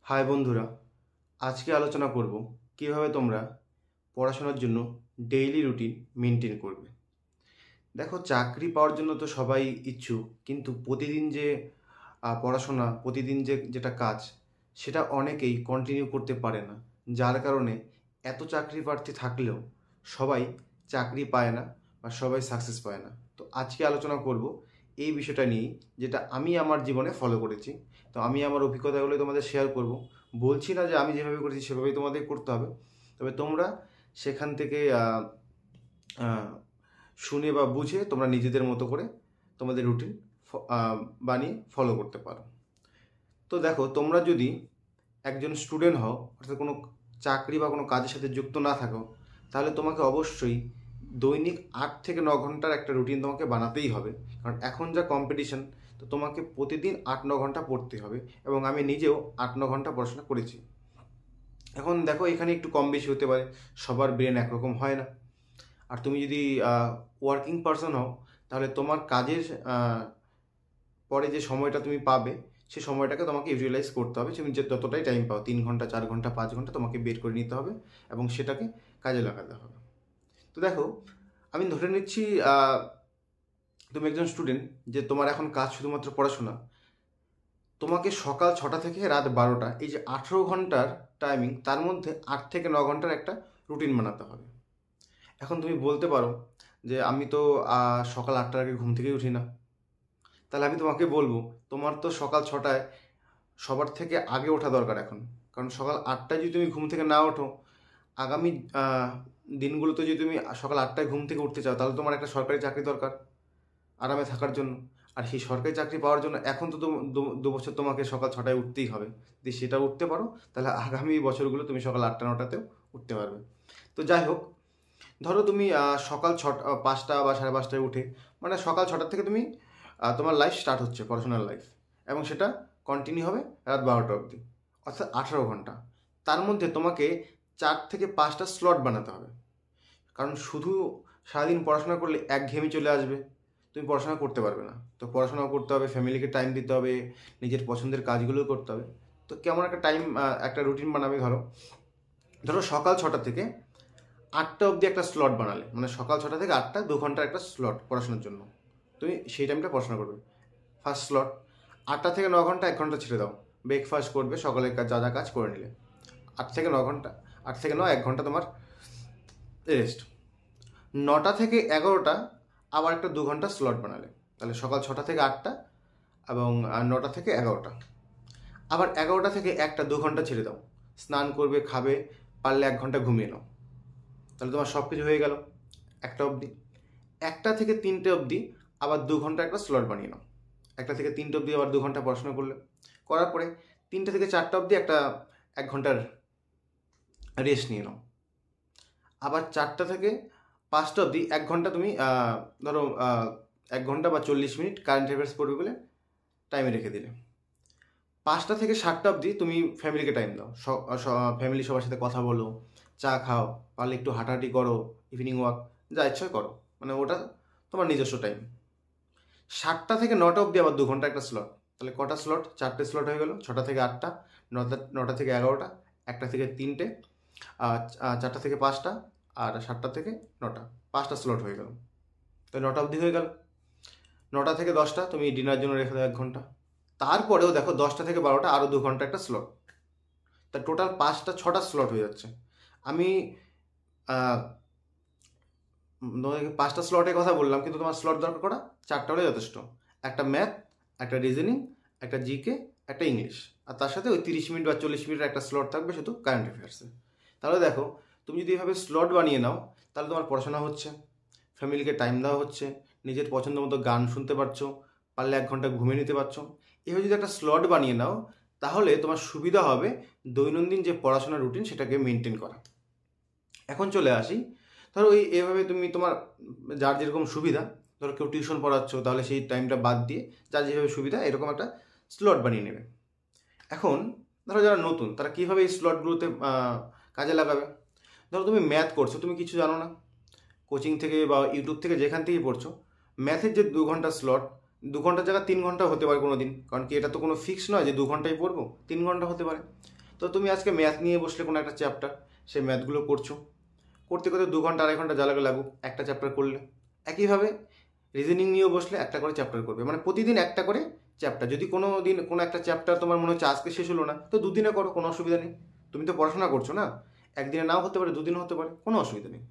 High বন্ধুরা, আজকে আলোচনা করব কিভাবে তোমরা পড়াশোনার জন্য ডেইলি রুটিন মেনটেন করবে। দেখো, চাকরি পাওয়ার জন্য তো সবাই ইচ্ছুক, কিন্তু প্রতিদিন যে পড়াশোনা, প্রতিদিন যেটা কাজ, সেটা অনেকেই কন্টিনিউ করতে পারে না। যার কারণে এত চাকরি প্রার্থী থাকলেও সবাই চাকরি পায় না বা সবাই সাকসেস পায় না। তো আজকে আলোচনা করব এই বিষয়টা নিয়েই, যেটা আমি আমার জীবনে ফলো করেছি। তো আমি আমার অভিজ্ঞতাগুলো তোমাদের শেয়ার করব। বলছি না যে আমি যেভাবে করেছি সেভাবেই তোমাদের করতে হবে, তবে তোমরা সেখান থেকে শুনে বা বুঝে তোমরা নিজেদের মতো করে তোমাদের রুটিন বানিয়ে ফলো করতে পারো। তো দেখো, তোমরা যদি একজন স্টুডেন্ট হও, অর্থাৎ কোনো চাকরি বা কোনো কাজের সাথে যুক্ত না থাকো, তাহলে তোমাকে অবশ্যই দৈনিক 8 থেকে 9 ঘন্টার একটা রুটিন তোমাকে বানাতেই হবে। কারণ এখন যা কম্পিটিশন, তো তোমাকে প্রতিদিন 8-9 ঘন্টা পড়তে হবে। এবং আমি নিজেও 8-9 ঘন্টা পড়াশোনা করেছি। এখন দেখো, এখানে একটু কম বেশি হতে পারে, সবার ব্রেন একরকম হয় না। আর তুমি যদি ওয়ার্কিং পারসন হও, তাহলে তোমার কাজের পরে যে সময়টা তুমি পাবে, সেই সময়টাকে তোমাকে ইউটিলাইজ করতে হবে। তুমি যে যতটাই টাইম পাও, 3 ঘন্টা, 4 ঘন্টা, 5 ঘন্টা, তোমাকে বের করে নিতে হবে এবং সেটাকে কাজে লাগাতে হবে। তো দেখো, আমি ধরে নিচ্ছি তুমি একজন স্টুডেন্ট, যে তোমার এখন কাজ শুধুমাত্র পড়াশোনা। তোমাকে সকাল 6টা থেকে রাত 12টা, এই যে 18 ঘন্টার টাইমিং, তার মধ্যে 8 থেকে 9 ঘন্টার একটা রুটিন বানাতে হবে। এখন তুমি বলতে পারো যে আমি তো সকাল 8টার আগে ঘুম থেকেই উঠি না। তাহলে আমি তোমাকে বলবো, তোমার তো সকাল 6টায় সবার থেকে আগে ওঠা দরকার এখন। কারণ সকাল 8টায় যদি তুমি ঘুম থেকে না ওঠো, আগামী দিনগুলোতে যদি তুমি সকাল 8টায় ঘুম থেকে উঠতে চাও, তাহলে তোমার একটা সরকারি চাকরি দরকার আরামে থাকার জন্য। আর সেই সরকারি চাকরি পাওয়ার জন্য এখন তো 2 বছর তোমাকে সকাল 6টায় উঠতেই হবে। যদি সেটা উঠতে পারো, তাহলে আগামী বছরগুলো তুমি সকাল 8টা-9টাতেও উঠতে পারবে। তো যাই হোক, ধরো তুমি সকাল 5টা বা 5:30টায় উঠে, মানে সকাল 6টার থেকে তুমি তোমার লাইফ স্টার্ট হচ্ছে, পড়াশোনার লাইফ, এবং সেটা কন্টিনিউ হবে রাত 12টা অবধি, অর্থাৎ 18 ঘন্টা। তার মধ্যে তোমাকে 4 থেকে 5টা স্লট বানাতে হবে। কারণ শুধু সারাদিন পড়াশোনা করলে একঘেয়েমি চলে আসবে, তুমি পড়াশোনা করতে পারবে না। তো পড়াশোনাও করতে হবে, ফ্যামিলিকে টাইম দিতে হবে, নিজের পছন্দের কাজগুলোও করতে হবে। তো কেমন একটা টাইম, একটা রুটিন বানাবে। ধরো ধরো সকাল 6টা থেকে 8টা অবধি একটা স্লট বানালে, মানে সকাল 6টা থেকে 8টা 2 ঘন্টার একটা স্লট পড়াশোনার জন্য। তুমি সেই টাইমটা পড়াশোনা করবে। ফার্স্ট স্লট 8টা থেকে 9 ঘন্টা, 1 ঘন্টা ছেড়ে দাও, ব্রেকফাস্ট করবে, সকালের কাজ, যা যা কাজ করে নিলে। 8 থেকে 9 ঘন্টা, 8 থেকে 9, 1 ঘন্টা তোমার রেস্ট। 9টা থেকে 11টা আবার একটা 2 ঘন্টা স্লট বানালে, তাহলে সকাল 6টা থেকে 8টা এবং 9টা থেকে 11টা। আবার 11টা থেকে 1টা 2 ঘন্টা ছেড়ে দাও, স্নান করবে, খাবে, পারলে 1 ঘন্টা ঘুমিয়ে নাও। তাহলে তোমার সব কিছু হয়ে গেল 1টা অবধি। 1টা থেকে 3টে অবধি আবার 2 ঘন্টা একটা স্লট বানিয়ে নাও। 1টা থেকে 3টে অবধি আবার 2 ঘন্টা পড়াশোনা করলে, করার পরে 3টে থেকে 4টা অবধি একটা 1 ঘন্টার রেস্ট নিয়ে নাও। আবার 4টা থেকে 5টা অবধি 1 ঘন্টা তুমি ধরো 1 ঘন্টা বা 40 মিনিট কারেন্ট অ্যাফেয়ার্স পড়বে বলে টাইমে রেখে দিলে। 5টা থেকে 7টা অবধি তুমি ফ্যামিলিকে টাইম দাও, ফ্যামিলি সবার সাথে কথা বলো, চা খাও, পারলে একটু হাঁটাহাঁটি করো, ইভিনিং ওয়াক, যা ইচ্ছা করো, মানে ওটা তোমার নিজস্ব টাইম। 7টা থেকে 9টা অবধি আবার 2 ঘন্টা একটা স্লট, তাহলে কটা স্লট? 4টে স্লট হয়ে গেল। 6টা থেকে 8টা, 9টা থেকে 11টা, 1টা থেকে 3টে, 4টা থেকে 5টা, আর 7টা থেকে 9টা, 5টা স্লট হয়ে গেল। তাই 9টা অবধি হয়ে গেল। 9টা থেকে 10টা তুমি ডিনার জন্য রেখে দাও 1 ঘন্টা। তারপরেও দেখো 10টা থেকে 12টা আরও 2 ঘন্টা একটা স্লট, তা টোটাল 6টা স্লট হয়ে যাচ্ছে। আমি তোমাকে 5টা স্লটের কথা বললাম, কিন্তু তোমার স্লট দরকার করা 4টা হলে যথেষ্ট। একটা ম্যাথ, একটা রিজনিং, একটা জিকে, একটা ইংলিশ, আর তার সাথে ওই 30 মিনিট বা 40 মিনিটের একটা স্লট থাকবে শুধু কারেন্ট অ্যাফেয়ার্সে। তাহলে দেখো, তুমি যদি এভাবে স্লট বানিয়ে নাও, তাহলে তোমার পড়াশোনা হচ্ছে, ফ্যামিলিকে টাইম দেওয়া হচ্ছে, নিজের পছন্দ মতো গান শুনতে পারছো, পারলে 1 ঘন্টা ঘুমিয়ে নিতে পারছো। এভাবে যদি একটা স্লট বানিয়ে নাও, তাহলে তোমার সুবিধা হবে দৈনন্দিন যে পড়াশোনার রুটিন সেটাকে মেনটেন করা। এখন চলে আসি, ধরো এভাবে তুমি তোমার যার যেরকম সুবিধা, ধরো কেউ টিউশন পড়াচ্ছ, তাহলে সেই টাইমটা বাদ দিয়ে যার যেভাবে সুবিধা এরকম একটা স্লট বানিয়ে নেবে। এখন ধরো যারা নতুন, তারা কীভাবে এই স্লটগুলোতে কাজে লাগাবে? ধরো তুমি ম্যাথ করছো, তুমি কিছু জানো না, কোচিং থেকে বা ইউটিউব থেকে যেখান থেকেই পড়ছো, ম্যাথের যে 2 ঘন্টা স্লট, 2 ঘন্টার জায়গায় 3 ঘন্টা হতে পারে কোনো দিন। কারণ কি, এটা তো কোনো ফিক্স নয় যে 2 ঘন্টাই পড়বো, 3 ঘন্টা হতে পারে। তো তুমি আজকে ম্যাথ নিয়ে বসলে কোনো একটা চ্যাপ্টার, সেই ম্যাথগুলো করছো, করতে করতে 2 ঘন্টা 2.5 ঘন্টা যা লাগে লাগুক, একটা চ্যাপ্টার করলে। একইভাবে রিজনিং নিয়েও বসলে একটা করে চ্যাপ্টার করবে, মানে প্রতিদিন একটা করে চ্যাপ্টার। যদি কোনো দিন কোনো একটা চ্যাপ্টার তোমার মনে হচ্ছে আজকে শেষ হলো না, তো 2 দিনে করো, কোনো অসুবিধা নেই। তুমি তো পড়াশোনা করছো না, একদিনে নাও হতে পারে, 2 দিনও হতে পারে, কোনো অসুবিধা নেই।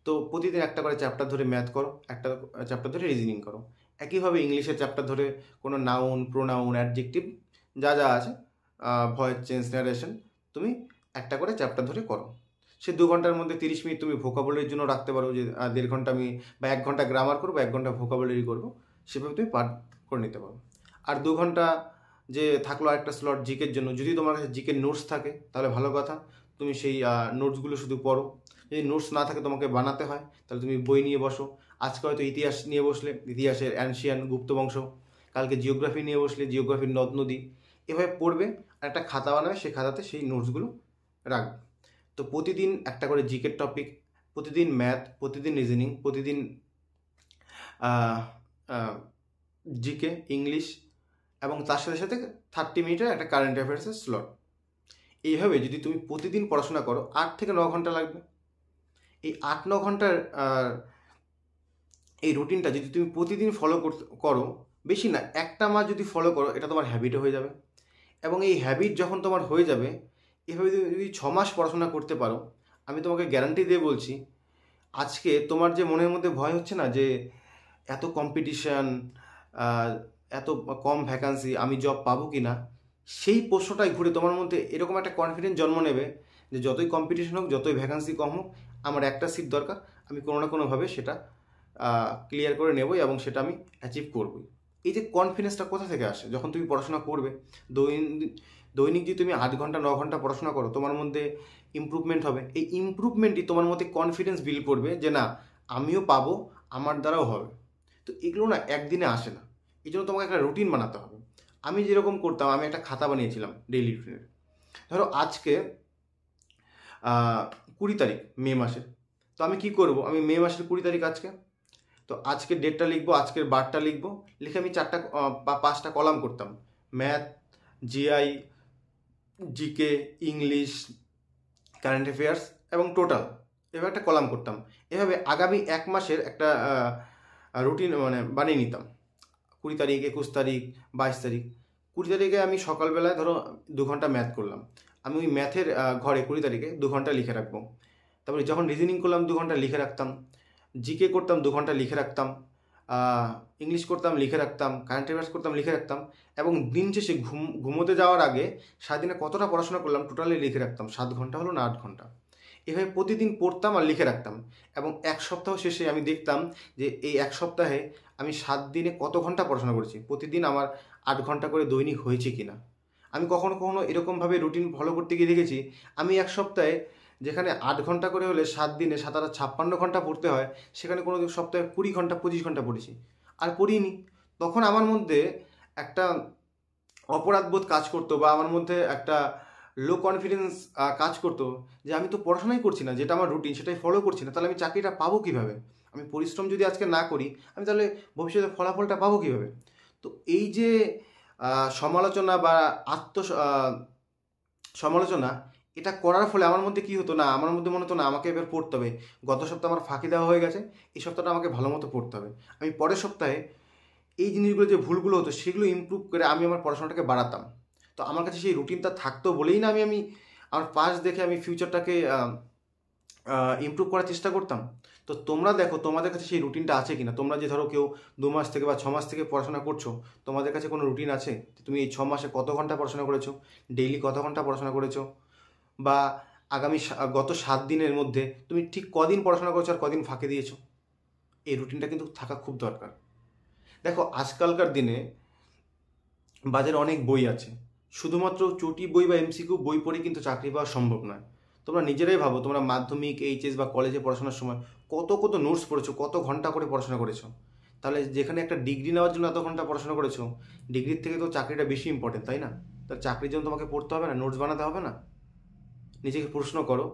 তো প্রতিদিন একটা করে চ্যাপ্টার ধরে ম্যাথ করো, একটা চ্যাপ্টার ধরে রিজনিং করো। একইভাবে ইংলিশের চ্যাপ্টার ধরে কোনো নাউন, প্রোনাউন, অ্যাডজেক্টিভ যা যা আছে, ভয়েস চেঞ্জ, ন্যারেশন, তুমি একটা করে চ্যাপ্টার ধরে করো। সে 2 ঘন্টার মধ্যে 30 মিনিট তুমি ভোকাবুলারির জন্য রাখতে পারো, যে 1.5 ঘন্টা আমি বা 1 ঘন্টা গ্রামার করবো, 1 ঘন্টা ভোকাবুলারি করবো, সেভাবে তুমি পার করে নিতে পারো। আর 2 ঘন্টা যে থাকলো আরেকটা স্লট জিকের জন্য, যদি তোমার কাছে জিকের নোটস থাকে তাহলে ভালো কথা, তুমি সেই নোটসগুলো শুধু পড়ো। যদি নোটস না থাকে, তোমাকে বানাতে হয়, তাহলে তুমি বই নিয়ে বসো। আজকে হয়তো ইতিহাস নিয়ে বসলে ইতিহাসের অ্যানশিয়ান, গুপ্ত বংশ, কালকে জিওগ্রাফি নিয়ে বসলে জিওগ্রাফির নদ নদী, এভাবে পড়বে। আর একটা খাতা বানাবে, সেই খাতাতে সেই নোটসগুলো রাখবে। তো প্রতিদিন একটা করে জিকের টপিক, প্রতিদিন ম্যাথ, প্রতিদিন রিজনিং, প্রতিদিন জিকে, ইংলিশ, এবং তার সাথে সাথে 30 মিনিটের একটা কারেন্ট অ্যাফেয়ার্সের স্লট। এইভাবে যদি তুমি প্রতিদিন পড়াশোনা করো, 8 থেকে 9 ঘন্টা লাগবে। এই 8-9 ঘন্টার এই রুটিনটা যদি তুমি প্রতিদিন ফলো করো, বেশি না, একটা মাস যদি ফলো করো, এটা তোমার হ্যাবিটও হয়ে যাবে। এবং এই হ্যাবিট যখন তোমার হয়ে যাবে, এভাবে যদি 6 মাস পড়াশোনা করতে পারো, আমি তোমাকে গ্যারান্টি দিয়ে বলছি, আজকে তোমার যে মনের মধ্যে ভয় হচ্ছে না যে এত কম্পিটিশান, এত কম ভ্যাকান্সি, আমি জব পাবো কি না, সেই প্রশ্নটাই ঘুরে তোমার মধ্যে এরকম একটা কনফিডেন্স জন্ম নেবে যে যতই কম্পিটিশন হোক, যতই ভ্যাকান্সি কম হোক, আমার একটা সিট দরকার, আমি কোনো না কোনোভাবে সেটা ক্লিয়ার করে নেবই এবং সেটা আমি অ্যাচিভ করবই। এই যে কনফিডেন্সটা কোথা থেকে আসে? যখন তুমি পড়াশোনা করবে, দৈনিক যদি তুমি 8 ঘন্টা 9 ঘন্টা পড়াশোনা করো, তোমার মধ্যে ইমপ্রুভমেন্ট হবে। এই ইমপ্রুভমেন্টই তোমার মধ্যে কনফিডেন্স বিল্ড করবে যে না, আমিও পাবো, আমার দ্বারাও হবে। তো এগুলো না একদিনে আসে না, এই জন্য তোমাকে একটা রুটিন বানাতে হবে। আমি যেরকম করতাম, আমি একটা খাতা বানিয়েছিলাম ডেইলি রুটিনের। ধরো আজকে 20 তারিখ মে মাসের, তো আমি কি করব, আমি মে মাসের 20 তারিখ আজকে, তো আজকের ডেটটা লিখবো, আজকের বারটা লিখবো, লিখে আমি 4টা বা 5টা কলাম করতাম, math, GI, GK, English, current affairs এবং টোটাল, এভাবে একটা কলাম করতাম। এভাবে আগামী 1 মাসের একটা রুটিন মানে বানিয়ে নিতাম। 20 তারিখ, 21 তারিখ, 22 তারিখ। 20 তারিখে আমি সকালবেলায় ধরো 2 ঘন্টা ম্যাথ করলাম, আমি ওই ম্যাথের ঘরে 20 তারিখে 2 ঘন্টা লিখে রাখবো। তারপরে যখন রিজনিং করলাম 2 ঘন্টা লিখে রাখতাম, জিকে করতাম 2 ঘন্টা লিখে রাখতাম, ইংলিশ করতাম লিখে রাখতাম, কারেন্ট অ্যাফেয়ার্স করতাম লিখে রাখতাম, এবং দিন শেষে ঘুমোতে যাওয়ার আগে সারাদিনে কতটা পড়াশোনা করলাম টোটালি লিখে রাখতাম। 7 ঘন্টা হলো না 8 ঘন্টা, এভাবে প্রতিদিন পড়তাম আর লিখে রাখতাম। এবং 1 সপ্তাহ শেষে আমি দেখতাম যে এই 1 সপ্তাহে আমি 7 দিনে কত ঘন্টা পড়াশোনা করেছি, প্রতিদিন আমার 8 ঘন্টা করে দৈনিক হয়েছে কিনা। আমি কখনো কখনো এরকমভাবে রুটিন ফলো করতে গিয়ে দেখেছি, আমি 1 সপ্তাহে যেখানে 8 ঘন্টা করে হলে 7 দিনে 7 আর 56 ঘন্টা পড়তে হয়, সেখানে কোনো সপ্তাহে 20 ঘন্টা 25 ঘন্টা পড়েছি, আর পড়িনি। তখন আমার মধ্যে একটা অপরাধবোধ কাজ করতো, বা আমার মধ্যে একটা লো কনফিডেন্স কাজ করতো, যে আমি তো পড়াশোনাই করছি না, যেটা আমার রুটিন সেটাই ফলো করছি না, তাহলে আমি চাকরিটা পাবো কীভাবে? আমি পরিশ্রম যদি আজকে না করি, আমি তাহলে ভবিষ্যতে ফলাফলটা পাবো কীভাবে? তো এই যে সমালোচনা বা সমালোচনা, এটা করার ফলে আমার মধ্যে কী হতো না, আমার মধ্যে মনে হতো না আমাকে এবার পড়তে হবে, গত সপ্তাহে আমার ফাঁকি দেওয়া হয়ে গেছে, এই সপ্তাহটা আমাকে ভালো মতো পড়তে হবে। আমি পরের সপ্তাহে এই জিনিসগুলো, যে ভুলগুলো হতো, সেগুলো ইমপ্রুভ করে আমি আমার পড়াশোনাটাকে বাড়াতাম। তো আমার কাছে সেই রুটিনটা থাকতো বলেই না আমি আমার পাস দেখে আমি ফিউচারটাকে ইমপ্রুভ করার চেষ্টা করতাম। তো তোমরা দেখো তোমাদের কাছে সেই রুটিনটা আছে কিনা। তোমরা যে ধরো কেউ 2 মাস থেকে বা 6 মাস থেকে পড়াশোনা করছো, তোমাদের কাছে কোনো রুটিন আছে? তুমি এই 6 মাসে কত ঘন্টা পড়াশোনা করেছো, ডেইলি কত ঘন্টা পড়াশোনা করেছো, বা আগামী গত 7 দিনের মধ্যে তুমি ঠিক কদিন পড়াশোনা করেছো আর কদিন ফাঁকি দিয়েছো? এই রুটিনটা কিন্তু থাকা খুব দরকার। দেখো আজকালকার দিনে বাজারে অনেক বই আছে, শুধুমাত্র চটি বই বা এমসিকিউ বই পড়ে কিন্তু চাকরি পাওয়া সম্ভব নয়। তোমরা নিজেরাই ভাবো, তোমরা মাধ্যমিক, এইচএস বা কলেজে পড়াশোনার সময় কত কত নোটস পড়েছো, কত ঘন্টা করে পড়াশোনা করেছো। তাহলে যেখানে একটা ডিগ্রি নেওয়ার জন্য এত ঘন্টা পড়াশোনা করেছো, ডিগ্রির থেকে তো চাকরিটা বেশি ইম্পর্টেন্ট, তাই না? তার চাকরির জন্য তোমাকে পড়তে হবে না, নোটস বানাতে হবে না? নিজেকে প্রশ্ন করো,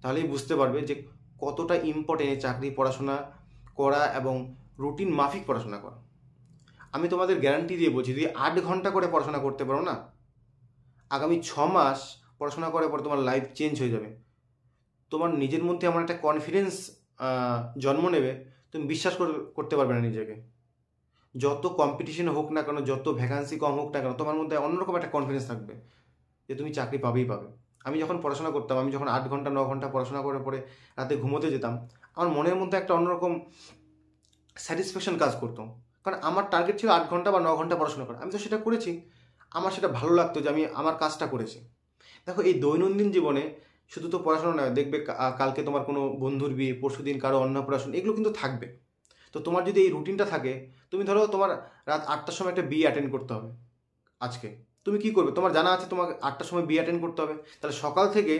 তাহলেই বুঝতে পারবে যে কতটা ইম্পর্টেন্ট এই চাকরি পড়াশোনা করা এবং রুটিন মাফিক পড়াশোনা করা। আমি তোমাদের গ্যারান্টি দিয়ে বলছি, যদি 8 ঘন্টা করে পড়াশোনা করতে পারো না, আগামী 6 মাস পড়াশোনা করার পর তোমার লাইফ চেঞ্জ হয়ে যাবে। তোমার নিজের মধ্যে এমন একটা কনফিডেন্স জন্ম নেবে, তুমি বিশ্বাস করতে পারবে না নিজেকে। যত কম্পিটিশন হোক না কেন, যত ভ্যাকান্সি কম হোক না কেন, তোমার মধ্যে অন্যরকম একটা কনফিডেন্স থাকবে যে তুমি চাকরি পাবেই পাবে। আমি যখন পড়াশোনা করতাম, আমি যখন 8 ঘন্টা 9 ঘন্টা পড়াশোনা করার পরে রাতে ঘুমোতে যেতাম, আমার মনের মধ্যে একটা অন্যরকম স্যাটিসফ্যাকশন কাজ করতো। কারণ আমার টার্গেট ছিল 8 ঘন্টা বা 9 ঘন্টা পড়াশোনা করা। আমি তো সেটা করেছি, আমার সেটা ভালো লাগতো যে আমি আমার কাজটা করেছি। দেখো, এই দৈনন্দিন জীবনে শুধু তো পড়াশোনা নয়, দেখবে কালকে তোমার কোনো বন্ধুর বিয়ে, পরশু দিন কারো অন্নপ্রাশন, এগুলো কিন্তু থাকবে। তো তোমার যদি এই রুটিনটা থাকে, তুমি ধরো তোমার রাত 8টার সময় একটা বিয়ে অ্যাটেন্ড করতে হবে আজকে, তুমি কি করবে? তোমার জানা আছে তোমাকে 8টার সময় বিয়ে অ্যাটেন্ড করতে হবে, তাহলে সকাল থেকে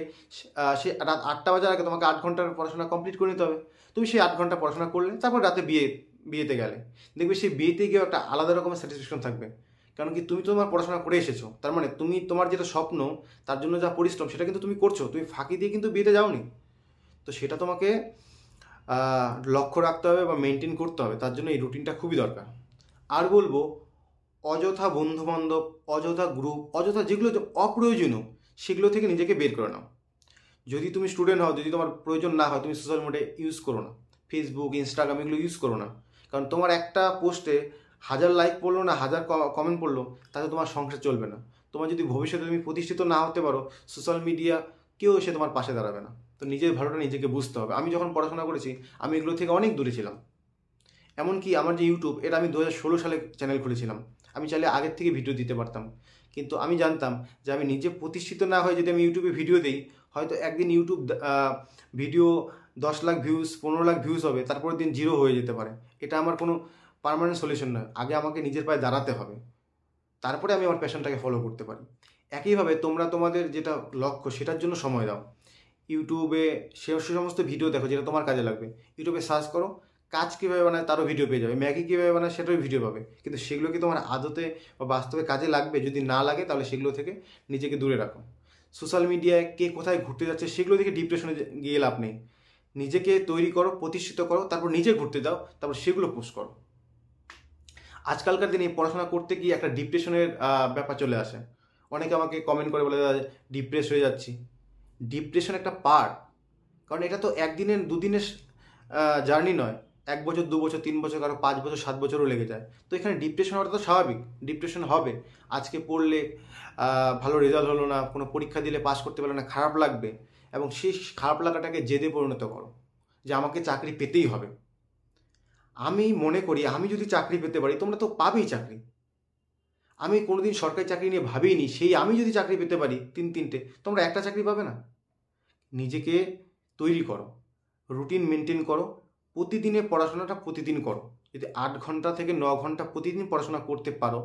সে রাত 8টা বাজার আগে তোমাকে 8 ঘন্টার পড়াশোনা কমপ্লিট করে নিতে হবে। তুমি সেই 8 ঘন্টা পড়াশোনা করলে, তারপর রাতে বিয়েতে গেলে, দেখবে সেই বিয়েতে গিয়েও একটা আলাদা রকমের স্যাটিসফ্যাকশন থাকবে। কারণ কি, তুমি তোমার পড়াশোনা করে এসেছো, তার মানে তুমি তোমার যেটা স্বপ্ন, তার জন্য যা পরিশ্রম, সেটা কিন্তু তুমি করছো, তুমি ফাঁকি দিয়ে কিন্তু বিয়েতে যাওনি। তো সেটা তোমাকে লক্ষ্য রাখতে হবে বা মেনটেন করতে হবে, তার জন্য এই রুটিনটা খুবই দরকার। আর বলবো, অযথা বন্ধুবান্ধব, অযথা গ্রুপ, অযথা যেগুলো অপ্রয়োজনীয়, সেগুলো থেকে নিজেকে বের করে নাও। যদি তুমি স্টুডেন্ট হও, যদি তোমার প্রয়োজন না হয়, তুমি সোশ্যাল মিডিয়া ইউজ করো না, ফেসবুক, ইনস্টাগ্রাম এগুলো ইউজ করো না। কারণ তোমার একটা পোস্টে 1000 লাইক পড়লো না 1000 কমেন্ট পড়লো, তাতে তোমার সংসার চলবে না। তোমার যদি ভবিষ্যতে তুমি প্রতিষ্ঠিত না হতে পারো, সোশ্যাল মিডিয়া কেউ এসে তোমার পাশে দাঁড়াবে না। তো নিজের ভালোটা নিজেকে বুঝতে হবে। আমি যখন পড়াশোনা করেছি, আমি এগুলো থেকে অনেক দূরে ছিলাম। এমনকি আমার যে ইউটিউব, এটা আমি 2016 সালে চ্যানেল খুলেছিলাম। আমি চাইলে আগের থেকে ভিডিও দিতে পারতাম, কিন্তু আমি জানতাম যে আমি নিজে প্রতিষ্ঠিত না হয়ে যদি আমি ইউটিউবে ভিডিও দিই, হয়তো একদিন YouTube video 10 lakh views, 15 lakh views হবে, তারপরের দিন 0 হয়ে যেতে পারে। এটা আমার কোনো পার্মানেন্ট সলিউশন নয়। আগে আমাকে নিজের পায়ে দাঁড়াতে হবে, তারপরে আমি আমার প্যাশনটাকে ফলো করতে পারি। একইভাবে তোমরা তোমাদের যেটা লক্ষ্য, সেটার জন্য সময় দাও। ইউটিউবে সে সমস্ত ভিডিও দেখো যেটা তোমার কাজে লাগবে। ইউটিউবে সার্চ করো কাজ কীভাবে বানায়, তারও ভিডিও পেয়ে যাবে। ম্যাগি কীভাবে বানায়, সেটারও ভিডিও পাবে। কিন্তু সেগুলো কি তোমার আদতে বা বাস্তবে কাজে লাগবে? যদি না লাগে, তাহলে সেগুলো থেকে নিজেকে দূরে রাখো। সোশ্যাল মিডিয়ায় কে কোথায় ঘুরতে যাচ্ছে, সেগুলো থেকে ডিপ্রেশনে গিয়ে লাভ নেই। নিজেকে তৈরি করো, প্রতিষ্ঠিত করো, তারপর নিজে ঘুরতে যাও, তারপর সেগুলো পোস্ট করো। আজকালকার দিনে পড়াশোনা করতে গিয়ে একটা ডিপ্রেশনের ব্যাপার চলে আসে। অনেকে আমাকে কমেন্ট করে বলে, ডিপ্রেস হয়ে যাচ্ছি। ডিপ্রেশন একটা পার্ট, কারণ এটা তো একদিনের দুদিনের জার্নি নয়। 1 বছর, 2 বছর, 3 বছর, কারো 5 বছর, 7 বছরও লেগে যায়। তো এখানে ডিপ্রেশন হওয়াটা তো স্বাভাবিক। ডিপ্রেশন হবে, আজকে পড়লে ভালো রেজাল্ট হলো না, কোনো পরীক্ষা দিলে পাস করতে পারলে না, খারাপ লাগবে। এবং সেই খারাপ লাগাটাকে জেদে পরিণত করো যে আমাকে চাকরি পেতেই হবে। আমি মনে করি, আমি যদি চাকরি পেতে পারি, তোমরা তো পাবেই চাকরি। আমি কোনোদিন সরকারি চাকরি নিয়ে ভাবিনি, সেই আমি যদি চাকরি পেতে পারি 3-3টে, তোমরা একটা চাকরি পাবে না? নিজেকে তৈরি করো, রুটিন মেনটেন করো, প্রতিদিনের পড়াশোনাটা প্রতিদিন করো। যদি 8 ঘন্টা থেকে 9 ঘন্টা প্রতিদিন পড়াশোনা করতে পারো,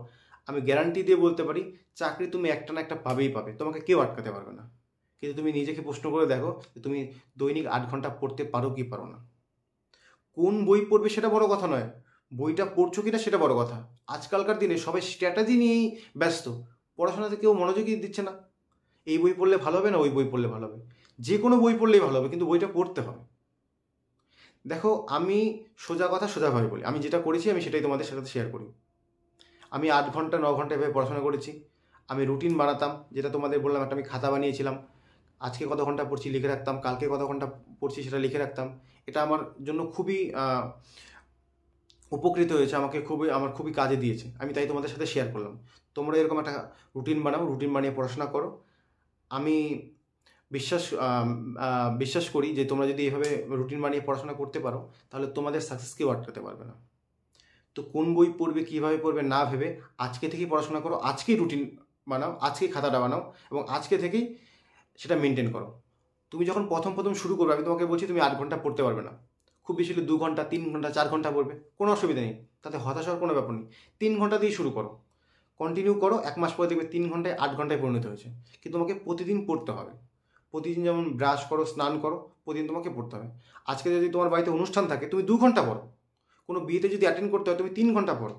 আমি গ্যারান্টি দিয়ে বলতে পারি চাকরি তুমি একটা না একটা পাবেই পাবে, তোমাকে কেউ আটকাতে পারবে না। কিন্তু তুমি নিজেকে প্রশ্ন করে দেখো যে তুমি দৈনিক 8 ঘন্টা পড়তে পারো কি পারো না। কোন বই পড়বে সেটা বড় কথা নয়, বইটা পড়ছো কিনা সেটা বড় কথা। আজকালকার দিনে সবাই স্ট্র্যাটেজি নিয়েই ব্যস্ত, পড়াশোনাতে কেউ মনোযোগই দিচ্ছে না। এই বই পড়লে ভালো হবে না ওই বই পড়লে ভালো হবে, যে কোনো বই পড়লেই ভালো হবে, কিন্তু বইটা পড়তে হবে। দেখো, আমি সোজা কথা সোজাভাবে বলি, আমি যেটা করেছি আমি সেটাই তোমাদের সাথে শেয়ার করি। আমি 8 ঘন্টা 9 ঘন্টা এভাবে পড়াশোনা করেছি। আমি রুটিন বানাতাম, যেটা তোমাদের বললাম, একটা আমি খাতা বানিয়েছিলাম। আজকে কত ঘন্টা পড়ছি লিখে রাখতাম, কালকে কত ঘন্টা পড়ছি সেটা লিখে রাখতাম। এটা আমার জন্য খুবই উপকৃত হয়েছে, আমার খুবই কাজে দিয়েছে। আমি তাই তোমাদের সাথে শেয়ার করলাম। তোমরা এরকম একটা রুটিন বানাও, রুটিন বানিয়ে পড়াশোনা করো। আমি বিশ্বাস করি যে তোমরা যদি এইভাবে রুটিন বানিয়ে পড়াশোনা করতে পারো, তাহলে তোমাদের সাকসেস কেউ আটকাতে পারবে না। তো কোন বই পড়বে, কীভাবে পড়বে না ভেবে আজকে থেকেই পড়াশোনা করো, আজকেই রুটিন বানাও, আজকেই খাতাটা বানাও, এবং আজকে থেকেই সেটা মেনটেন করো। তুমি যখন প্রথম শুরু করবে, আমি তোমাকে বলছি তুমি 8 ঘন্টা পড়তে পারবে না, খুব বেশি হলে 2 ঘন্টা, 3 ঘন্টা, 4 ঘন্টা পড়বে, কোনো অসুবিধা নেই, তাতে হতাশ হওয়ার কোনো ব্যাপার নেই। 3 ঘন্টা দিয়ে শুরু করো, কন্টিনিউ করো, 1 মাস পরে দেখবে 3 ঘন্টায় 8 ঘন্টায় পরিণত হয়েছে। কিন্তু তোমাকে প্রতিদিন পড়তে হবে। প্রতিদিন যেমন ব্রাশ করো, স্নান করো, প্রতিদিন তোমাকে পড়তে হবে। আজকে যদি তোমার বাড়িতে অনুষ্ঠান থাকে, তুমি 2 ঘন্টা পড়ো। কোনো বিয়েতে যদি অ্যাটেন্ড করতে হয়, তুমি 3 ঘন্টা পড়ো।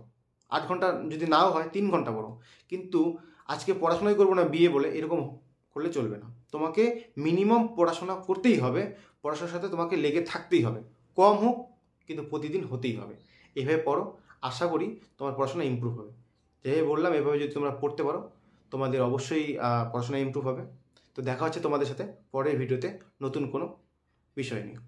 8 ঘন্টা যদি নাও হয়, 3 ঘন্টা পড়ো। কিন্তু আজকে পড়াশোনাই করবো না বিয়ে বলে, এরকম করলে চলবে না। তোমাকে মিনিমাম পড়াশোনা করতেই হবে, পড়াশোনার সাথে তোমাকে লেগে থাকতেই হবে, কম হোক কিন্তু প্রতিদিন হতেই হবে। এভাবে পড়ো, আশা করি তোমার পড়াশোনা ইমপ্রুভ হবে। যেভাবে বললাম, এভাবে যদি তোমরা পড়তে পারো, তোমাদের অবশ্যই পড়াশোনা ইমপ্রুভ হবে। তো দেখা হচ্ছে তোমাদের সাথে পরের ভিডিওতে নতুন কোনো বিষয় নিয়ে।